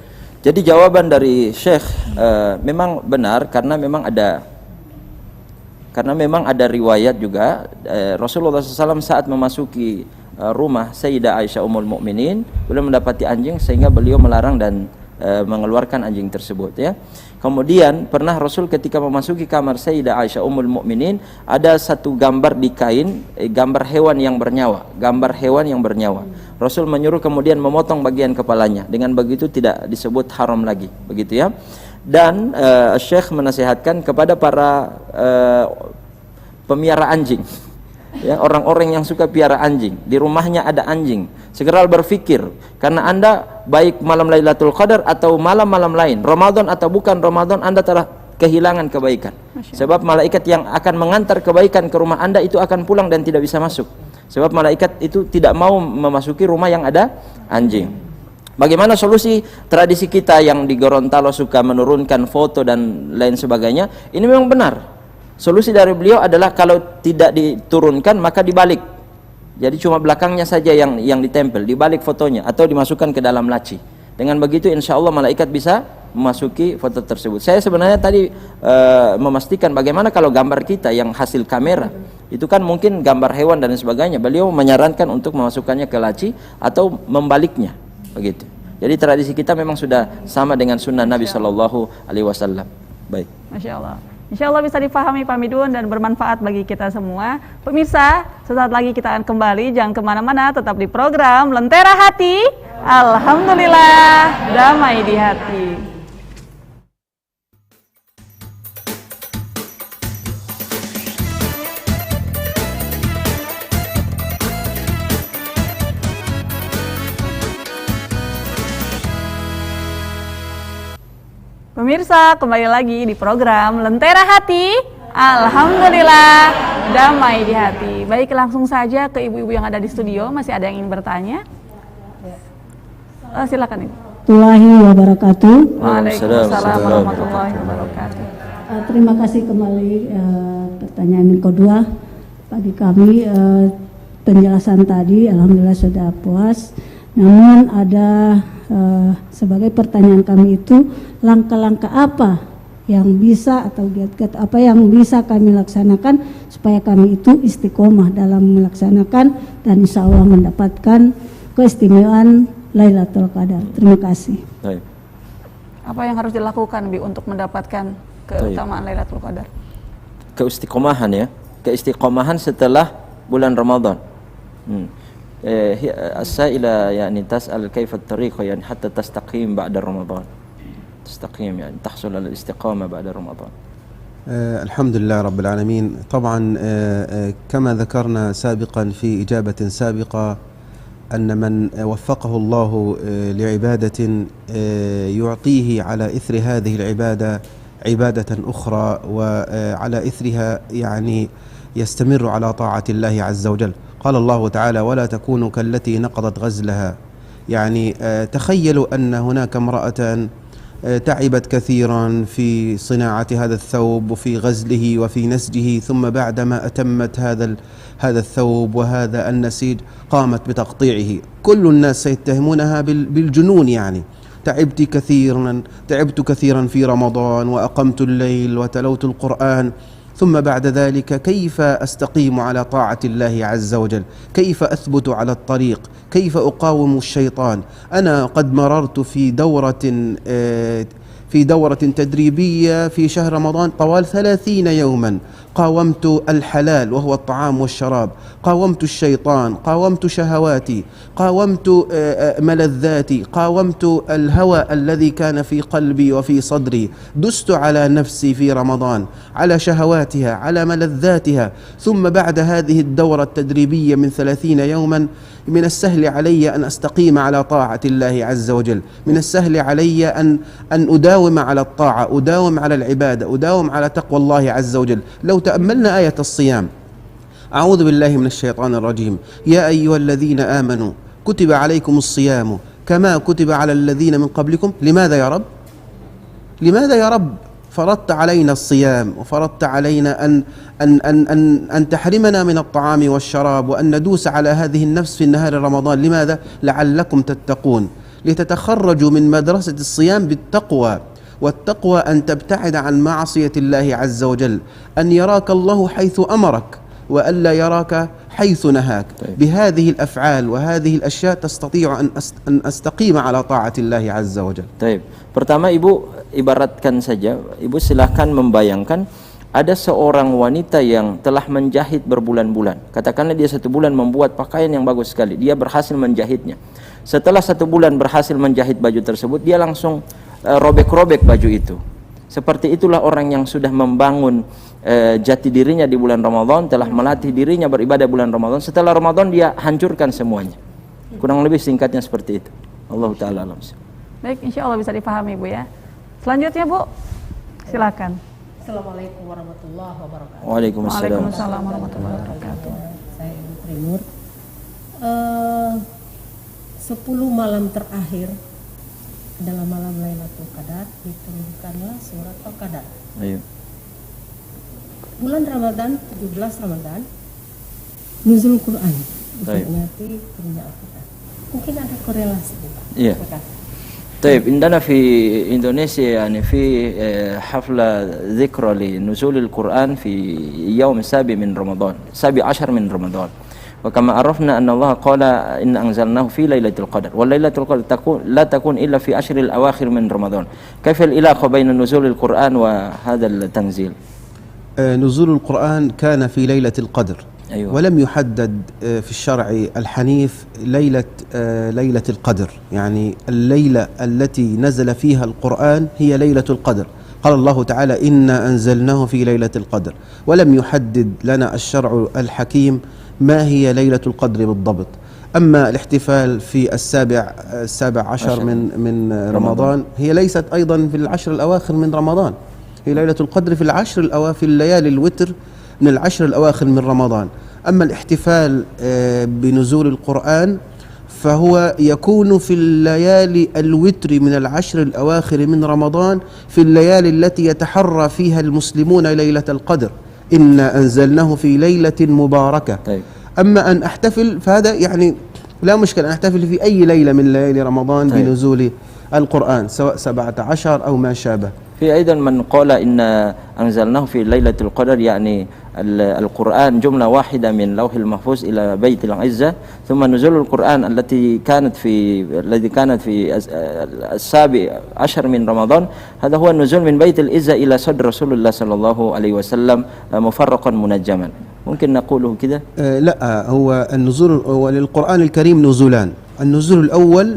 Jadi jawaban dari Syekh memang benar karena memang ada riwayat juga Rasulullah SAW saat memasuki rumah Sayyidah Aisyah Ummul Mukminin beliau mendapati anjing sehingga beliau melarang dan mengeluarkan anjing tersebut ya. Kemudian pernah Rasul ketika memasuki kamar Sayyidah Aisyah Ummul Mukminin ada satu gambar di kain, gambar hewan yang bernyawa. Rasul menyuruh kemudian memotong bagian kepalanya. Dengan begitu tidak disebut haram lagi, begitu ya. Dan Syekh menasihatkan kepada para pemiara anjing, ya, orang-orang yang suka piara anjing, di rumahnya ada anjing, segera berpikir, karena Anda baik malam Lailatul Qadar atau malam-malam lain, Ramadan atau bukan Ramadan, Anda telah kehilangan kebaikan. Sebab malaikat yang akan mengantar kebaikan ke rumah Anda itu akan pulang dan tidak bisa masuk. Sebab malaikat itu tidak mau memasuki rumah yang ada anjing. Bagaimana solusi tradisi kita yang di Gorontalo suka menurunkan foto dan lain sebagainya? Ini memang benar. Solusi dari beliau adalah kalau tidak diturunkan maka dibalik. Jadi cuma belakangnya saja yang ditempel, dibalik fotonya atau dimasukkan ke dalam laci. Dengan begitu insya Allah malaikat bisa memasuki foto tersebut. Saya sebenarnya tadi memastikan bagaimana kalau gambar kita yang hasil kamera itu kan mungkin gambar hewan dan sebagainya. Beliau menyarankan untuk memasukkannya ke laci atau membaliknya, begitu. Jadi tradisi kita memang sudah sama dengan sunnah Nabi Shallallahu Alaihi Wasallam. Baik. Masya Allah. Insya Allah bisa dipahami Pak Midun dan bermanfaat bagi kita semua. Pemirsa, sesaat lagi kita akan kembali, jangan kemana-mana, tetap di program Lentera Hati. Alhamdulillah, damai di hati. Pemirsa, kembali lagi di program Lentera Hati. Alhamdulillah, damai di hati. Baik, langsung saja ke ibu-ibu yang ada di studio. Masih ada yang ingin bertanya? Silakan Ibu. Warahmatullahi wabarakatuh. Waalaikumsalam warahmatullahi wabarakatuh. Terima kasih kembali pertanyaan yang kedua bagi kami. Penjelasan tadi alhamdulillah sudah puas. Namun ada sebagai pertanyaan kami itu langkah-langkah apa yang bisa atau giat-giat apa yang bisa kami laksanakan supaya kami itu istiqomah dalam melaksanakan dan insya Allah mendapatkan keistimewaan Lailatul Qadar. Terima kasih. Baik. Apa yang harus dilakukan Bi untuk mendapatkan keutamaan Lailatul Qadar? Keistiqomahan ya, keistiqomahan setelah bulan Ramadan. As-sa'ila yani tas'al kaifa at-tariqa yani hatta tastaqim ba'da Ramadan. تستقيم يعني تحصل على الاستقامة بعد رمضان. الحمد لله رب العالمين. طبعا كما ذكرنا سابقا في إجابة سابقة أن من وفقه الله لعبادة يعطيه على إثر هذه العبادة عبادة أخرى وعلى إثرها يعني يستمر على طاعة الله عز وجل. قال الله تعالى ولا تكونوا كالتي نقضت غزلها. يعني تخيلوا أن هناك امرأة تعبت كثيرا في صناعة هذا الثوب وفي غزله وفي نسجه، ثم بعدما أتمت هذا الثوب وهذا النسيج قامت بتقطيعه. كل الناس سيتهمونها بالجنون، يعني تعبت كثيرا في رمضان وأقمت الليل وتلوت القرآن، ثم بعد ذلك كيف أستقيم على طاعة الله عز وجل؟ كيف أثبت على الطريق؟ كيف أقاوم الشيطان؟ أنا قد مررت في دورة تدريبية في شهر رمضان طوال 30 يوما قاومت الحلال وهو الطعام والشراب، قاومت الشيطان، قاومت شهواتي، قاومت ملذاتي، قاومت الهوى الذي كان في قلبي وفي صدري، دست على نفسي في رمضان، على شهواتها، على ملذاتها. ثم بعد هذه الدورة التدريبية من 30 يوما من السهل علي أن أستقيم على طاعة الله عز وجل، من السهل علي أن أداوم على الطاعة، أداوم على العبادة، أداوم على تقوى الله عز وجل. لو تأملنا آية الصيام، أعوذ بالله من الشيطان الرجيم، يا أيها الذين آمنوا كتب عليكم الصيام كما كتب على الذين من قبلكم. لماذا يا رب؟ لماذا يا رب فرضت علينا الصيام وفرضت علينا أن تحرمنا من الطعام والشراب وأن ندوس على هذه النفس في نهار رمضان؟ لماذا؟ لعلكم تتقون، لتتخرجوا من مدرسة الصيام بالتقوى، والتقوى أن تبتعد عن معصية الله عز وجل، أن يراك الله حيث أمرك وألا يراك حيث نهاك. بهذه الأفعال وهذه الأشياء تستطيع أن أستقيم على طاعة الله عز وجل. Baik. Pertama, Ibu ibaratkan saja, Ibu silahkan membayangkan ada seorang wanita yang telah menjahit berbulan-bulan. Katakanlah dia 1 bulan membuat pakaian yang bagus sekali, dia berhasil menjahitnya. Setelah 1 bulan berhasil menjahit baju tersebut, dia langsung robek-robek baju itu. Seperti itulah orang yang sudah membangun jati dirinya di bulan Ramadan, telah melatih dirinya beribadah bulan Ramadan. Setelah Ramadan dia hancurkan semuanya. Kurang lebih singkatnya seperti itu. Allah Ta'ala alam. Baik, insya Allah bisa dipahami Bu ya. Selanjutnya Bu, silakan. Assalamualaikum warahmatullahi wabarakatuh. Waalaikumsalam warahmatullahi wabarakatuh. Saya Ibu Trinur. 10 malam terakhir adalah malam Lailatul Qadar, diturunkanlah surat Al-Qadar. Ayo. Bulan Ramadan, 17 Ramadan, nuzul Quran. Baik. Berarti turunnya Al-Qadar. Mungkin ada korelasi. Iya. طيب عندنا في إندونيسيا يعني في حفلة ذكرى لنزول القرآن في يوم 7 من رمضان، 17 من رمضان. وكما عرفنا أن الله قال إن أنزلناه في ليلة القدر، والليلة القدر لا تكون إلا في أشهر الأواخر من رمضان. كيف العلاقة بين نزول القرآن وهذا التنزيل؟ نزول القرآن كان في ليلة القدر. أيوة. ولم يحدد في الشرع الحنيف ليلة القدر، يعني الليلة التي نزل فيها القرآن هي ليلة القدر. قال الله تعالى إنا أنزلناه في ليلة القدر، ولم يحدد لنا الشرع الحكيم ما هي ليلة القدر بالضبط. أما الاحتفال في السابع عشر من رمضان هي ليست أيضا في العشر الأواخر من رمضان، هي ليلة القدر في في الليالي الوتر من العشر الأواخر من رمضان. أما الاحتفال بنزول القرآن فهو يكون في الليالي الوتر من العشر الأواخر من رمضان، في الليالي التي يتحرى فيها المسلمون ليلة القدر. إنا أنزلناه في ليلة مباركة. طيب. أما أن أحتفل فهذا يعني لا مشكلة، أن أحتفل في أي ليلة من ليالي رمضان طيب. بنزول القرآن سواء 17 أو ما شابه. في أيضا من قال إن أنزلناه في ليلة القدر يعني القرآن جملة واحدة من لوح المحفوظ إلى بيت العزة، ثم نزول القرآن التي كانت في 17 من رمضان، هذا هو النزول من بيت العزة إلى صدر رسول الله صلى الله عليه وسلم مفرقا منجما. ممكن نقوله كده؟ لا، هو النزول هو للقرآن الكريم نزولان. النزول الأول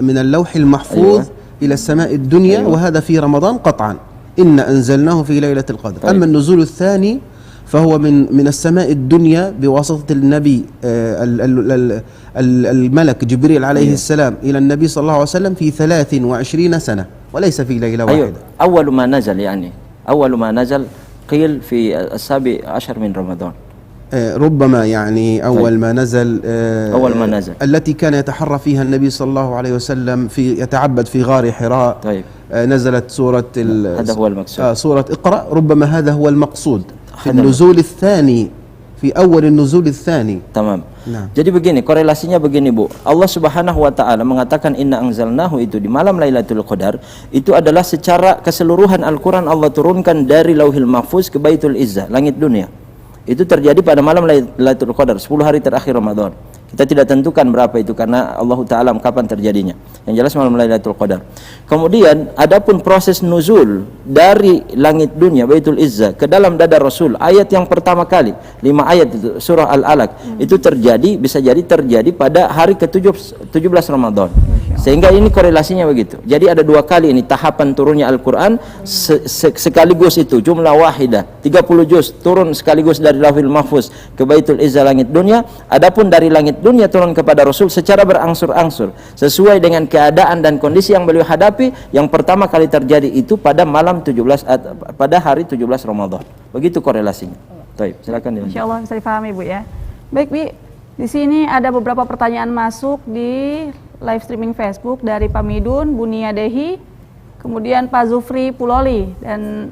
من اللوح المحفوظ إلى السماء الدنيا، وهذا في رمضان قطعا، إن أنزلناه في ليلة القدر. أما النزول الثاني فهو من السماء الدنيا بواسطة النبي الملك جبريل عليه السلام إلى النبي صلى الله عليه وسلم في 23 سنة وليس في ليلة واحدة. أول ما نزل يعني أول ما نزل قيل في 17 من رمضان. ربما يعني أول ما نزل أول ما نزل التي كان يتحرى فيها النبي صلى الله عليه وسلم يتعبد في غار حراء. طيب. نزلت سورة هذا هو المقصود. سورة اقرأ، ربما هذا هو المقصود في النزول الثاني، في أول النزول الثاني. Tamam. Nah. Jadi begini, korelasinya begini Bu. Allah Subhanahu wa taala mengatakan inna anzalnahu itu di malam Lailatul Qadar, itu adalah secara keseluruhan Al-Qur'an Allah turunkan dari Lauhil Mahfuz ke Baitul Izzah, langit dunia. Itu terjadi pada malam Lailatul Qadar, 10 hari terakhir Ramadan. Kita tidak tentukan berapa itu karena Allah Ta'ala kapan terjadinya. Yang jelas malam Lailatul Qadar. Kemudian adapun proses nuzul dari langit dunia Baitul Izzah ke dalam dada Rasul, ayat yang pertama kali 5 ayat itu surah Al-Alaq itu bisa jadi terjadi pada hari ke-17 Ramadan. Sehingga ini korelasinya begitu. Jadi ada 2 kali ini tahapan turunnya Al-Qur'an sekaligus itu jumlah wahidah 30 juz turun sekaligus dari Lauhul Mahfuz ke Baitul Izzah langit dunia. Adapun dari langit dunia turun kepada Rasul secara berangsur-angsur sesuai dengan keadaan dan kondisi yang beliau hadapi. Yang pertama kali terjadi itu pada pada hari 17 Ramadan. Begitu korelasinya. Baik, silakan. Insya Allah bisa dipahami Bu ya. Baik Bi, di sini ada beberapa pertanyaan masuk di live streaming Facebook dari Pak Midun, Bunia Dehi, kemudian Pak Zufri Puloli, dan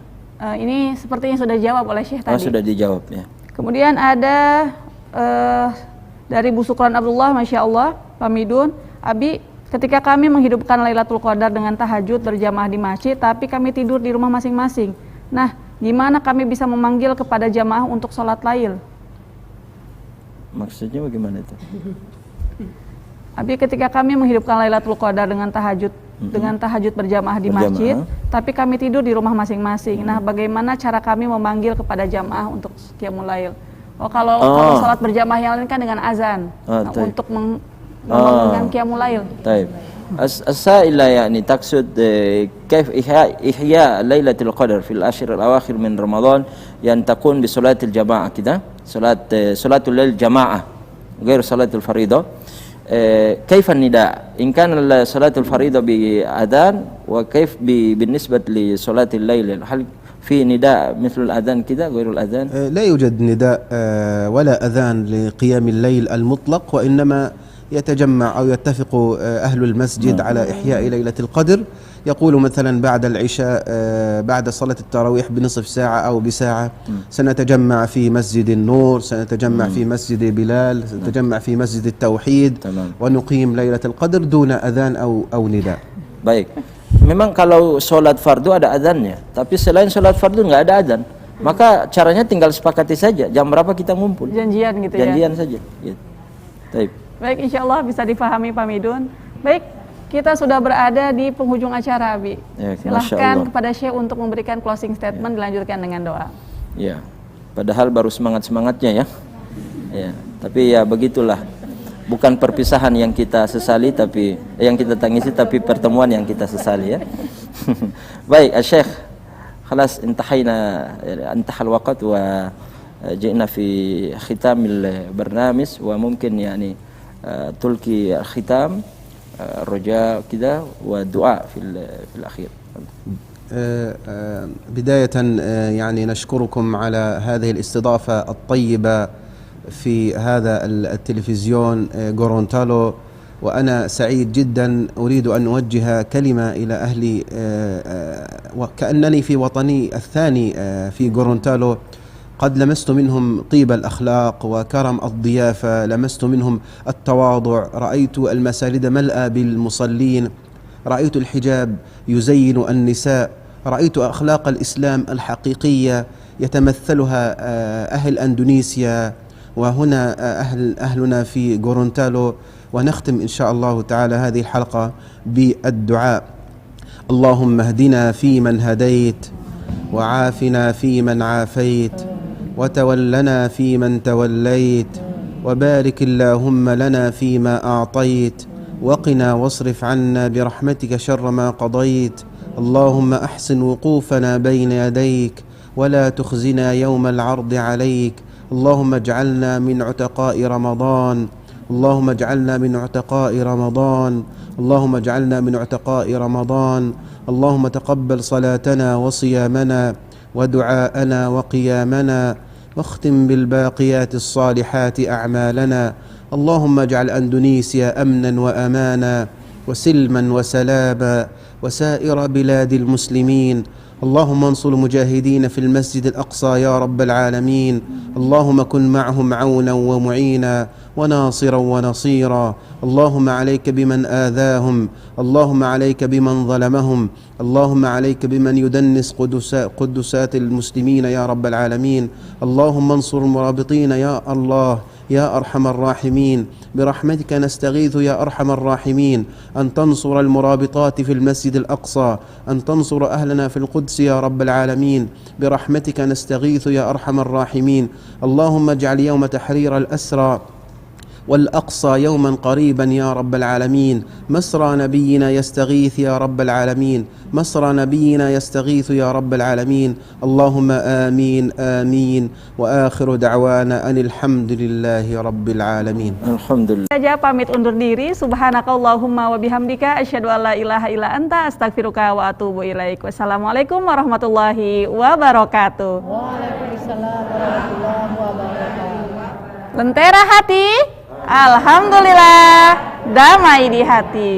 ini sepertinya sudah dijawab oleh Syekh tadi. Sudah dijawab ya. Kemudian ada dari Bu Sukran Abdullah, Masya Allah, Pak Midun, Abi, ketika kami menghidupkan Lailatul Qadar dengan tahajud berjamaah di masjid, tapi kami tidur di rumah masing-masing. Nah, gimana kami bisa memanggil kepada jamaah untuk sholat lail? Maksudnya bagaimana itu? Abi, ketika kami menghidupkan Lailatul Qadar dengan tahajud berjamaah di masjid, tapi kami tidur di rumah masing-masing. Nah, bagaimana cara kami memanggil kepada jamaah untuk qiyamul lail? Kalau salat berjamaah yang lain kan dengan azan. Untuk membangunkan qiyamul lail. Taib. As-sa'ila yani taksud كيف إحياء ليلة القدر في العشر الأواخر من رمضان yang takun bi salatil jamaah kita, salatul lail jamaah غير صلاة الفريضة. كيف النداء إن كان صلاة الفريضة بأذان وكيف بالنسبة لصلاة الليل؟ هل في نداء مثل الأذان كذا غير الأذان؟ لا يوجد نداء ولا أذان لقيام الليل المطلق، وإنما يتجمع أو يتفق أهل المسجد على إحياء ليلة القدر. يقول مثلا بعد العشاء بعد صلاة التراويح بنصف ساعة أو بساعة سنتجمع في مسجد النور، سنتجمع في مسجد بلال، سنتجمع في مسجد التوحيد ونقيم ليلة القدر دون أذان أو نداء. Baik. Memang kalau sholat fardu ada azannya, tapi selain sholat fardu nggak ada azan. Maka caranya tinggal sepakati saja jam berapa kita ngumpul. Janjian gitu ya. Janjian saja. Gitu. Baik, insya Allah bisa difahami Pak Midun. Baik, kita sudah berada di penghujung acara, Abi. Ya, silahkan kepada Syekh untuk memberikan closing statement, dilanjutkan dengan doa. Ya, padahal baru semangat-semangatnya ya. Ya, tapi ya begitulah. Bukan perpisahan yang kita sesali, tapi yang kita tangisi, tapi pertemuan yang kita sesali ya. Baik, Syekh, خلاص انتهى الوقت وجئنا في ختام البرنامج وممكن يعني تلقي الختام الرجاء كده والدعاء في الأخير. بداية يعني نشكركم على هذه الاستضافة الطيبة في هذا التلفزيون غورونتالو، وأنا سعيد جدا. أريد أن أوجه كلمة إلى أهلي وكأنني في وطني الثاني في غورونتالو. قد لمست منهم طيب الأخلاق وكرم الضيافة، لمست منهم التواضع، رأيت المساجد ملأى بالمصلين، رأيت الحجاب يزين النساء، رأيت أخلاق الإسلام الحقيقية يتمثلها أهل أندونيسيا وهنا أهلنا في غورونتالو. ونختم إن شاء الله تعالى هذه الحلقة بالدعاء. اللهم اهدنا فيمن هديت، وعافنا فيمن عافيت، وتولنا فيمن توليت، وبارك اللهم لنا فيما أعطيت، وقنا واصرف عنا برحمتك شر ما قضيت. اللهم أحسن وقوفنا بين يديك ولا تخزنا يوم العرض عليك. اللهم اجعلنا من عتقاء رمضان، اللهم اجعلنا من عتقاء رمضان، اللهم اجعلنا من عتقاء رمضان. اللهم تقبل صلاتنا وصيامنا ودعاءنا وقيامنا، واختم بالباقيات الصالحات أعمالنا. اللهم اجعل أندونيسيا أمنا وأمانا وسلما وسلاما وسائر بلاد المسلمين. اللهم انصر المجاهدين في المسجد الأقصى يا رب العالمين. اللهم كن معهم عونا ومعينا وناصرا ونصيرا. اللهم عليك بمن آذاهم، اللهم عليك بمن ظلمهم، اللهم عليك بمن يدنس قدسات المسلمين يا رب العالمين. اللهم انصر المرابطين يا الله يا أرحم الراحمين برحمتك نستغيث يا أرحم الراحمين أن تنصر المرابطات في المسجد الأقصى أن تنصر أهلنا في القدس يا رب العالمين برحمتك نستغيث يا أرحم الراحمين اللهم اجعل يوم تحرير الأسرى والأقصى يوما قريبا يا رب العالمين مسرى نبينا يستغيث يا رب العالمين مسرى نبينا يستغيث يا رب العالمين اللهم آمين آمين وآخر دعوانا أن الحمد لله رب العالمين. Alhamdulillah. Saja pamit undur diri. Subhanakallahumma wa bihamdika asyhadu an la ilaha illa anta astaghfiruka wa atubu ilaik. Wassalamualaikum warahmatullahi wabarakatuh. Waalaikumsalam warahmatullahi wabarakatuh. Lentera hati, alhamdulillah, damai di hati.